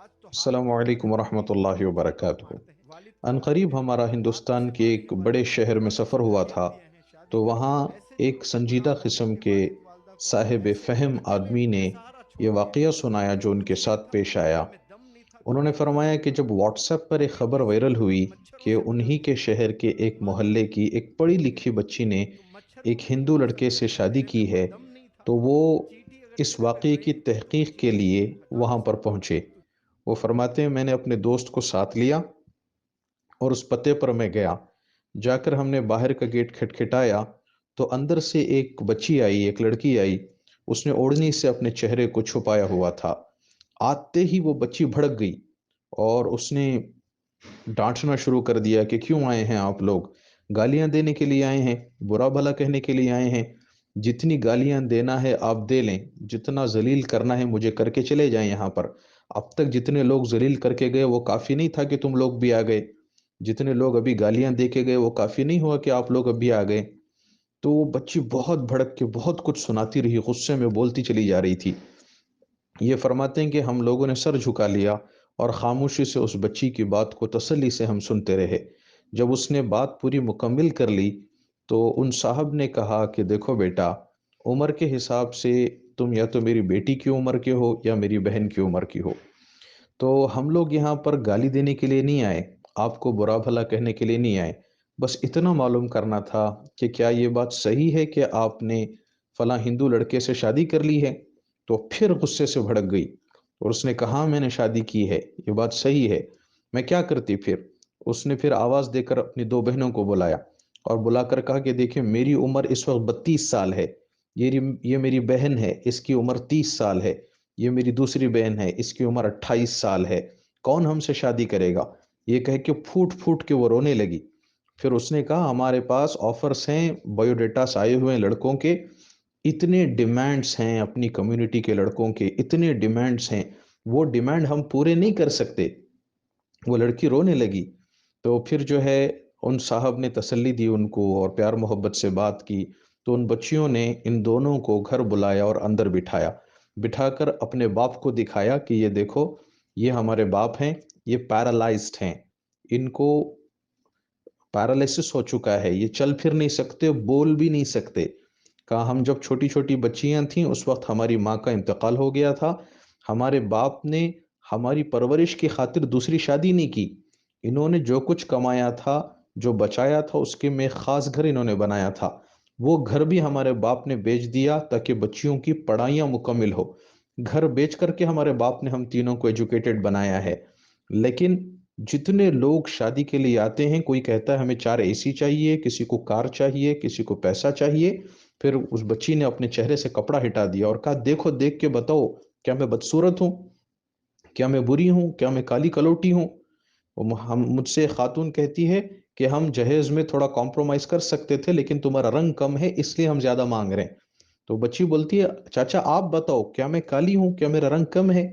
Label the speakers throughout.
Speaker 1: السلام علیکم ورحمۃ اللہ وبرکاتہ۔ ان قریب ہمارا ہندوستان کے ایک بڑے شہر میں سفر ہوا تھا، تو وہاں ایک سنجیدہ قسم کے صاحب فہم آدمی نے یہ واقعہ سنایا جو ان کے ساتھ پیش آیا۔ انہوں نے فرمایا کہ جب واٹس ایپ پر ایک خبر وائرل ہوئی کہ انہی کے شہر کے ایک محلے کی ایک پڑھی لکھی بچی نے ایک ہندو لڑکے سے شادی کی ہے، تو وہ اس واقعے کی تحقیق کے لیے وہاں پر پہنچے۔ وہ فرماتے ہیں میں نے اپنے دوست کو ساتھ لیا اور اس پتے پر میں گیا۔ جا کر ہم نے باہر کا گیٹ کھٹکھٹایا تو اندر سے ایک بچی آئی، ایک لڑکی آئی۔ اس نے اوڑھنی سے اپنے چہرے کو چھپایا ہوا تھا۔ آتے ہی وہ بچی بھڑک گئی اور اس نے ڈانٹنا شروع کر دیا کہ کیوں آئے ہیں آپ لوگ؟ گالیاں دینے کے لیے آئے ہیں؟ برا بھلا کہنے کے لیے آئے ہیں؟ جتنی گالیاں دینا ہے آپ دے لیں، جتنا ذلیل کرنا ہے مجھے کر کے چلے جائیں یہاں پر۔ اب تک جتنے لوگ ذلیل کر کے گئے وہ کافی نہیں تھا کہ تم لوگ بھی آ گئے؟ جتنے لوگ ابھی گالیاں دے کے گئے وہ کافی نہیں ہوا کہ آپ لوگ ابھی آ گئے؟ تو وہ بچی بہت بھڑک کے بہت کچھ سناتی رہی، غصے میں بولتی چلی جا رہی تھی۔ یہ فرماتے ہیں کہ ہم لوگوں نے سر جھکا لیا اور خاموشی سے اس بچی کی بات کو تسلی سے ہم سنتے رہے۔ جب اس نے بات پوری مکمل کر لی تو ان صاحب نے کہا کہ دیکھو بیٹا، عمر کے حساب سے تم یا تو میری بیٹی کی عمر کے ہو یا میری بہن کی عمر کی ہو، تو ہم لوگ یہاں پر گالی دینے کے لیے نہیں آئے، آپ کو برا بھلا کہنے کے لیے نہیں آئے۔ بس اتنا معلوم کرنا تھا کہ کیا یہ بات صحیح ہے کہ آپ نے فلاں ہندو لڑکے سے شادی کر لی ہے؟ تو پھر غصے سے بھڑک گئی اور اس نے کہا میں نے شادی کی ہے، یہ بات صحیح ہے، میں کیا کرتی پھر؟ اس نے پھر آواز دے کر اپنی دو بہنوں کو بلایا اور بلا کر کہا کہ دیکھیں میری عمر اس وقت 32 سال ہے، یہ میری بہن ہے، اس کی عمر 30 سال ہے، یہ میری دوسری بہن ہے، اس کی عمر 28 سال ہے، کون ہم سے شادی کرے گا؟ یہ کہہ کے پھوٹ پھوٹ کے وہ رونے لگی۔ پھر اس نے کہا ہمارے پاس آفرز ہیں، بایو ڈیٹاس آئے ہوئے ہیں لڑکوں کے، اتنے ڈیمانڈز ہیں اپنی کمیونٹی کے لڑکوں کے، اتنے ڈیمانڈز ہیں، وہ ڈیمانڈ ہم پورے نہیں کر سکتے۔ وہ لڑکی رونے لگی۔ تو پھر جو ہے ان صاحب نے تسلی دی ان کو اور پیار محبت سے بات کی، تو ان بچیوں نے ان دونوں کو گھر بلایا اور اندر بٹھایا، بٹھا کر اپنے باپ کو دکھایا کہ یہ دیکھو، یہ ہمارے باپ ہیں، یہ پیرالائزڈ ہیں، ان کو پیرالائسس ہو چکا ہے، یہ چل پھر نہیں سکتے، بول بھی نہیں سکتے۔ کہا ہم جب چھوٹی چھوٹی بچیاں تھیں اس وقت ہماری ماں کا انتقال ہو گیا تھا، ہمارے باپ نے ہماری پرورش کی خاطر دوسری شادی نہیں کی، انہوں نے جو کچھ کمایا تھا، جو بچایا تھا، اس کے میں خاص گھر انہوں نے بنایا تھا، وہ گھر بھی ہمارے باپ نے بیچ دیا تاکہ بچیوں کی پڑھائیاں مکمل ہو۔ گھر بیچ کر کے ہمارے باپ نے ہم تینوں کو ایجوکیٹڈ بنایا ہے۔ لیکن جتنے لوگ شادی کے لیے آتے ہیں، کوئی کہتا ہے ہمیں 4 AC چاہیے، کسی کو کار چاہیے، کسی کو پیسہ چاہیے۔ پھر اس بچی نے اپنے چہرے سے کپڑا ہٹا دیا اور کہا دیکھو دیکھ کے بتاؤ، کیا میں بدصورت ہوں؟ کیا میں بری ہوں؟ کیا میں کالی کلوٹی ہوں؟ مجھ سے خاتون کہتی ہے کہ ہم جہیز میں تھوڑا کمپرومائز کر سکتے تھے لیکن تمہارا رنگ کم ہے اس لیے ہم زیادہ مانگ رہے ہیں۔ تو بچی بولتی ہے چاچا آپ بتاؤ، کیا میں کالی ہوں؟ کیا میرا رنگ کم ہے؟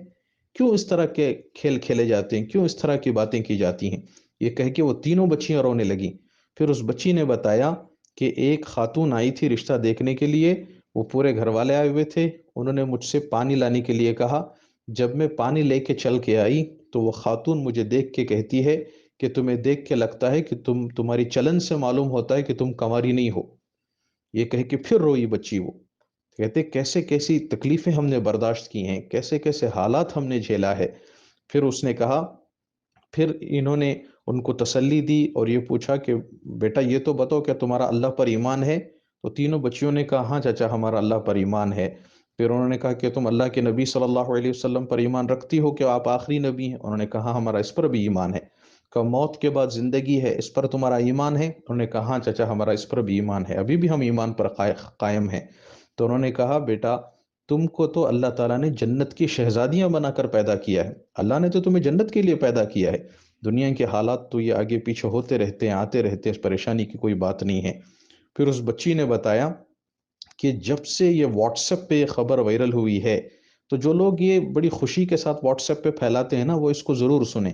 Speaker 1: کیوں اس طرح کے کھیل کھیلے جاتے ہیں؟ کیوں اس طرح کی باتیں کی جاتی ہیں؟ یہ کہہ کے وہ تینوں بچیاں رونے لگیں۔ پھر اس بچی نے بتایا کہ ایک خاتون آئی تھی رشتہ دیکھنے کے لیے، وہ پورے گھر والے آئے ہوئے تھے، انہوں نے مجھ سے پانی لانے کے لیے کہا، جب میں پانی لے کے چل کے آئی تو وہ خاتون مجھے دیکھ کے کہتی ہے کہ تمہیں دیکھ کے لگتا ہے کہ تمہاری چلن سے معلوم ہوتا ہے کہ تم کنواری نہیں ہو۔ یہ کہہ کے پھر روئی بچی۔ وہ کہتے کیسے کیسی تکلیفیں ہم نے برداشت کی ہیں، کیسے کیسے حالات ہم نے جھیلا ہے۔ پھر اس نے کہا، پھر انہوں نے ان کو تسلی دی اور یہ پوچھا کہ بیٹا یہ تو بتاؤ کیا تمہارا اللہ پر ایمان ہے؟ تو تینوں بچیوں نے کہا ہاں چاچا ہمارا اللہ پر ایمان ہے۔ پھر انہوں نے کہا کہ تم اللہ کے نبی صلی اللہ علیہ وسلم پر ایمان رکھتی ہو کہ آپ آخری نبی ہیں؟ انہوں نے کہا ہمارا اس پر بھی ایمان ہے۔ کہ موت کے بعد زندگی ہے، اس پر تمہارا ایمان ہے؟ انہوں نے کہا ہاں چاچا ہمارا اس پر بھی ایمان ہے، ابھی بھی ہم ایمان پر قائم ہیں۔ تو انہوں نے کہا بیٹا تم کو تو اللہ تعالیٰ نے جنت کی شہزادیاں بنا کر پیدا کیا ہے، اللہ نے تو تمہیں جنت کے لیے پیدا کیا ہے، دنیا کے حالات تو یہ آگے پیچھے ہوتے رہتے ہیں، آتے رہتے ہیں، اس پریشانی کی کوئی بات نہیں ہے۔ پھر اس بچی نے بتایا کہ جب سے یہ واٹس ایپ پہ یہ خبر وائرل ہوئی ہے، تو جو لوگ یہ بڑی خوشی کے ساتھ واٹس ایپ پہ پھیلاتے ہیں نا وہ اس کو ضرور سنیں۔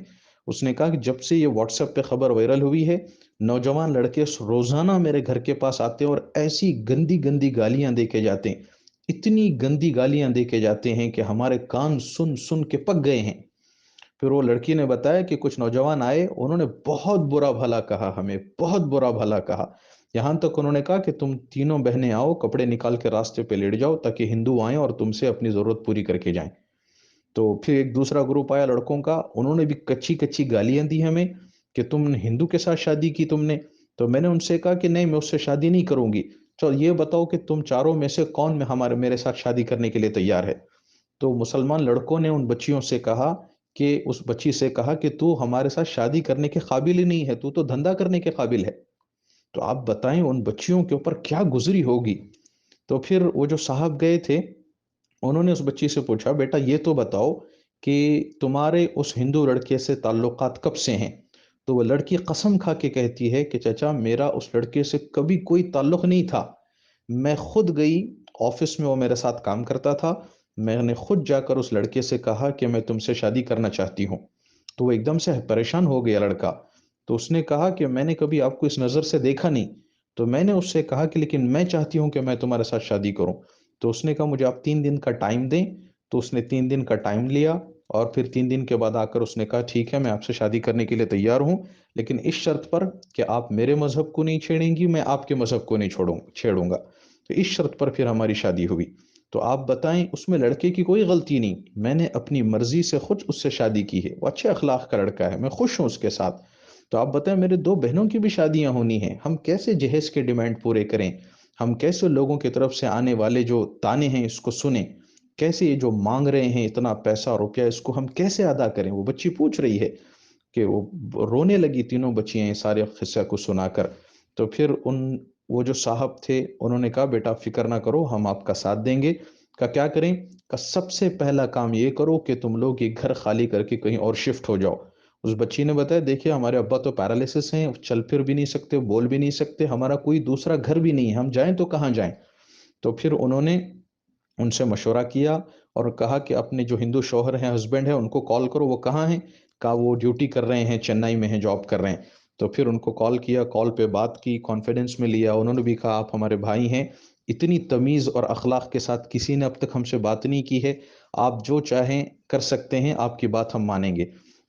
Speaker 1: اس نے کہا کہ جب سے یہ واٹس ایپ پہ خبر وائرل ہوئی ہے، نوجوان لڑکے روزانہ میرے گھر کے پاس آتے ہیں اور ایسی گندی گندی گالیاں دے کے جاتے ہیں، اتنی گندی گالیاں دے کے جاتے ہیں کہ ہمارے کان سن سن کے پک گئے ہیں۔ پھر وہ لڑکی نے بتایا کہ کچھ نوجوان آئے، انہوں نے بہت برا بھلا کہا، ہمیں بہت برا بھلا کہا، یہاں تک انہوں نے کہا کہ تم تینوں بہنیں آؤ، کپڑے نکال کے راستے پہ لیٹ جاؤ تاکہ ہندو آئیں اور تم سے اپنی ضرورت پوری کر کے جائیں۔ تو پھر ایک دوسرا گروپ آیا لڑکوں کا، انہوں نے بھی کچی کچی گالیاں دی ہمیں کہ تم نے ہندو کے ساتھ شادی کی تم نے۔ تو میں نے ان سے کہا کہ نہیں، میں اس سے شادی نہیں کروں گی، چل یہ بتاؤ کہ تم چاروں میں سے کون میں میرے ساتھ شادی کرنے کے لیے تیار ہے؟ تو مسلمان لڑکوں نے ان بچیوں سے کہا کہ اس بچی سے کہا کہ تو ہمارے ساتھ شادی کرنے کے قابل ہی نہیں ہے، تو تو دھندا کرنے کے قابل ہے۔ تو آپ بتائیں ان بچیوں کے اوپر کیا گزری ہوگی۔ تو پھر وہ جو صاحب گئے تھے، انہوں نے اس بچی سے پوچھا بیٹا یہ تو بتاؤ کہ تمہارے اس ہندو لڑکے سے تعلقات کب سے ہیں؟ تو وہ لڑکی قسم کھا کے کہتی ہے کہ چچا میرا اس لڑکے سے کبھی کوئی تعلق نہیں تھا، میں خود گئی آفس میں، وہ میرے ساتھ کام کرتا تھا، میں نے خود جا کر اس لڑکے سے کہا کہ میں تم سے شادی کرنا چاہتی ہوں۔ تو وہ ایک دم سے پریشان ہو گیا لڑکا، تو اس نے کہا کہ میں نے کبھی آپ کو اس نظر سے دیکھا نہیں۔ تو میں نے اس سے کہا کہ لیکن میں چاہتی ہوں کہ میں تمہارے ساتھ شادی کروں۔ تو اس نے کہا مجھے آپ 3 دن کا ٹائم دیں۔ تو اس نے 3 دن کا ٹائم لیا، اور پھر 3 دن کے بعد آ کر اس نے کہا ٹھیک ہے میں آپ سے شادی کرنے کے لیے تیار ہوں، لیکن اس شرط پر کہ آپ میرے مذہب کو نہیں چھیڑیں گی، میں آپ کے مذہب کو نہیں چھیڑوں گا۔ تو اس شرط پر پھر ہماری شادی ہوئی۔ تو آپ بتائیں اس میں لڑکے کی کوئی غلطی نہیں، میں نے اپنی مرضی سے خود اس سے شادی کی ہے، وہ اچھے اخلاق کا لڑکا ہے، میں خوش ہوں اس کے ساتھ۔ تو آپ بتائیں میرے 2 بہنوں کی بھی شادیاں ہونی ہیں، ہم کیسے جہیز کے ڈیمانڈ پورے کریں؟ ہم کیسے لوگوں کی طرف سے آنے والے جو تانے ہیں اس کو سنیں؟ کیسے یہ جو مانگ رہے ہیں اتنا پیسہ روپیہ، اس کو ہم کیسے ادا کریں؟ وہ بچی پوچھ رہی ہے کہ وہ رونے لگی، تینوں بچیاں ہیں سارے قصہ کو سنا کر۔ تو پھر وہ جو صاحب تھے انہوں نے کہا بیٹا فکر نہ کرو، ہم آپ کا ساتھ دیں گے۔ کیا کریں؟ سب سے پہلا کام یہ کرو کہ تم لوگ یہ گھر خالی کر کے کہیں اور شفٹ ہو جاؤ۔ اس بچی نے بتایا دیکھیے ہمارے ابا تو پیرالیسس ہیں، چل پھر بھی نہیں سکتے، بول بھی نہیں سکتے، ہمارا کوئی دوسرا گھر بھی نہیں ہے، ہم جائیں تو کہاں جائیں؟ تو پھر انہوں نے ان سے مشورہ کیا اور کہا کہ اپنے جو ہندو شوہر ہیں، ہسبینڈ ہیں، ان کو کال کرو، وہ کہاں ہیں؟ کہا وہ ڈیوٹی کر رہے ہیں، چنئی میں ہیں، جاب کر رہے ہیں۔ تو پھر ان کو کال کیا، کال پہ بات کی، کانفیڈنس میں لیا، انہوں نے بھی کہا آپ ہمارے بھائی ہیں، اتنی تمیز اور اخلاق کے ساتھ کسی نے اب تک ہم سے بات نہیں کی ہے، آپ جو چاہیں کر سکتے ہیں، آپ کی بات ہم مانیں گے۔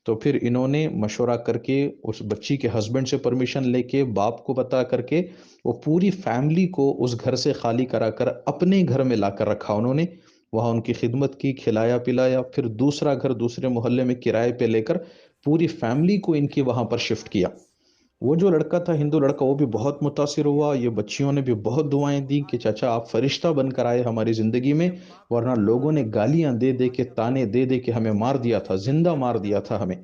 Speaker 1: تو پھر انہوں نے مشورہ کر کے اس بچی کے ہسبینڈ سے پرمیشن لے کے، باپ کو بتا کر کے، وہ پوری فیملی کو اس گھر سے خالی کرا کر اپنے گھر میں لا کر رکھا انہوں نے، وہاں ان کی خدمت کی، کھلایا پلایا، پھر دوسرا گھر دوسرے محلے میں کرائے پہ لے کر پوری فیملی کو ان کی وہاں پر شفٹ کیا۔ وہ جو لڑکا تھا ہندو لڑکا، وہ بھی بہت متاثر ہوا، یہ بچیوں نے بھی بہت دعائیں دی کہ چاچا آپ فرشتہ بن کر آئے ہماری زندگی میں، ورنہ لوگوں نے گالیاں دے دے کے، تانے دے دے کے ہمیں مار دیا تھا، زندہ مار دیا تھا ہمیں۔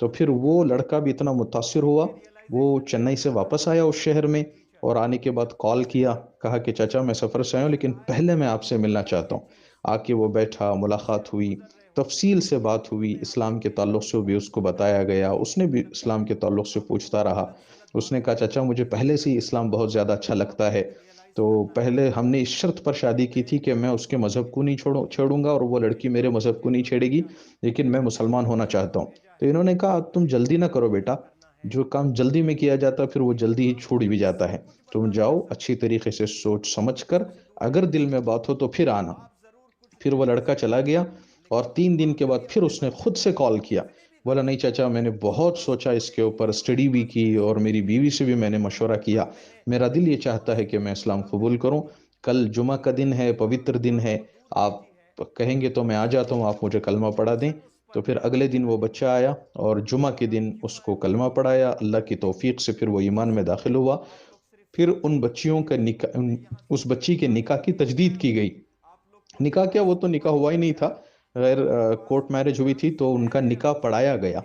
Speaker 1: تو پھر وہ لڑکا بھی اتنا متاثر ہوا، وہ چنئی سے واپس آیا اس شہر میں، اور آنے کے بعد کال کیا، کہا کہ چاچا میں سفر سے آیا ہوں لیکن پہلے میں آپ سے ملنا چاہتا ہوں۔ آ کے وہ بیٹھا، ملاقات ہوئی، تفصیل سے بات ہوئی، اسلام کے تعلق سے بھی اس کو بتایا گیا، اس نے بھی اسلام کے تعلق سے پوچھتا رہا۔ اس نے کہا چاچا مجھے پہلے سے ہی اسلام بہت زیادہ اچھا لگتا ہے، تو پہلے ہم نے اس شرط پر شادی کی تھی کہ میں اس کے مذہب کو نہیں چھوڑوں گا اور وہ لڑکی میرے مذہب کو نہیں چھیڑے گی، لیکن میں مسلمان ہونا چاہتا ہوں۔ تو انہوں نے کہا تم جلدی نہ کرو بیٹا، جو کام جلدی میں کیا جاتا پھر وہ جلدی ہی چھوڑ بھی جاتا ہے، تم جاؤ اچھی طریقے سے سوچ سمجھ کر، اگر دل میں بات ہو تو پھر آنا۔ پھر وہ لڑکا چلا گیا، اور 3 دن کے بعد پھر اس نے خود سے کال کیا، بولا نہیں چاچا میں نے بہت سوچا اس کے اوپر، اسٹڈی بھی کی، اور میری بیوی سے بھی میں نے مشورہ کیا، میرا دل یہ چاہتا ہے کہ میں اسلام قبول کروں، کل جمعہ کا دن ہے، پوتر دن ہے، آپ کہیں گے تو میں آ جاتا ہوں، آپ مجھے کلمہ پڑھا دیں۔ تو پھر اگلے دن وہ بچہ آیا اور جمعہ کے دن اس کو کلمہ پڑھایا، اللہ کی توفیق سے پھر وہ ایمان میں داخل ہوا۔ پھر ان بچیوں کا نکاح، اس بچی کے نکاح کی تجدید کی گئی۔ نکاح کیا، وہ تو نکاح ہوا ہی نہیں تھا، غیر کورٹ میرج ہوئی تھی، تو ان کا نکاح پڑھایا گیا۔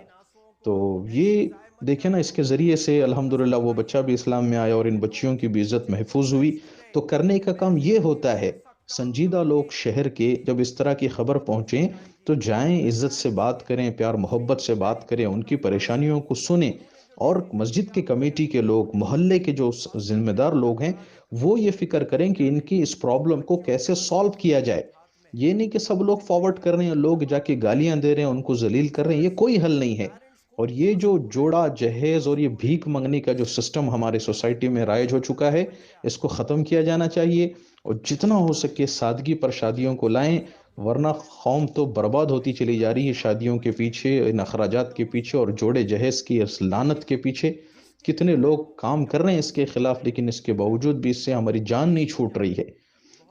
Speaker 1: تو یہ دیکھیں نا، اس کے ذریعے سے الحمدللہ وہ بچہ بھی اسلام میں آیا اور ان بچیوں کی بھی عزت محفوظ ہوئی۔ تو کرنے کا کام یہ ہوتا ہے، سنجیدہ لوگ شہر کے جب اس طرح کی خبر پہنچیں تو جائیں، عزت سے بات کریں، پیار محبت سے بات کریں، ان کی پریشانیوں کو سنیں، اور مسجد کے کمیٹی کے لوگ، محلے کے جو ذمہ دار لوگ ہیں، وہ یہ فکر کریں کہ ان کی اس پرابلم کو کیسے سالو کیا جائے۔ یہ نہیں کہ سب لوگ فارورڈ کر رہے ہیں، لوگ جا کے گالیاں دے رہے ہیں، ان کو ذلیل کر رہے ہیں، یہ کوئی حل نہیں ہے۔ اور یہ جو جوڑا جہیز اور یہ بھیک منگنے کا جو سسٹم ہمارے سوسائٹی میں رائج ہو چکا ہے، اس کو ختم کیا جانا چاہیے، اور جتنا ہو سکے سادگی پر شادیوں کو لائیں، ورنہ قوم تو برباد ہوتی چلی جا رہی ہے شادیوں کے پیچھے، ان اخراجات کے پیچھے اور جوڑے جہیز کی اس لعنت کے پیچھے۔ کتنے لوگ کام کر رہے ہیں اس کے خلاف، لیکن اس کے باوجود بھی اس سے ہماری جان نہیں چھوٹ رہی ہے۔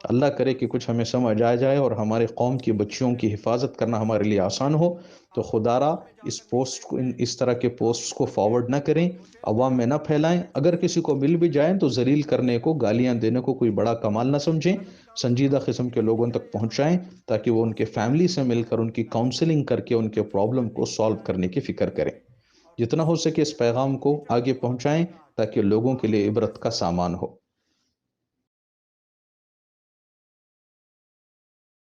Speaker 1: اللہ کرے کہ کچھ ہمیں سمجھ آ جائے اور ہمارے قوم کی بچیوں کی حفاظت کرنا ہمارے لیے آسان ہو۔ تو خدا را اس پوسٹ کو، اس طرح کے پوسٹس کو فارورڈ نہ کریں، عوام میں نہ پھیلائیں۔ اگر کسی کو مل بھی جائیں تو ذلیل کرنے کو، گالیاں دینے کو کوئی بڑا کمال نہ سمجھیں، سنجیدہ قسم کے لوگوں تک پہنچائیں تاکہ وہ ان کے فیملی سے مل کر ان کی کاؤنسلنگ کر کے ان کے پرابلم کو سالو کرنے کی فکر کریں۔ جتنا ہو سکے اس پیغام کو آگے پہنچائیں تاکہ لوگوں کے لیے عبرت کا سامان ہو۔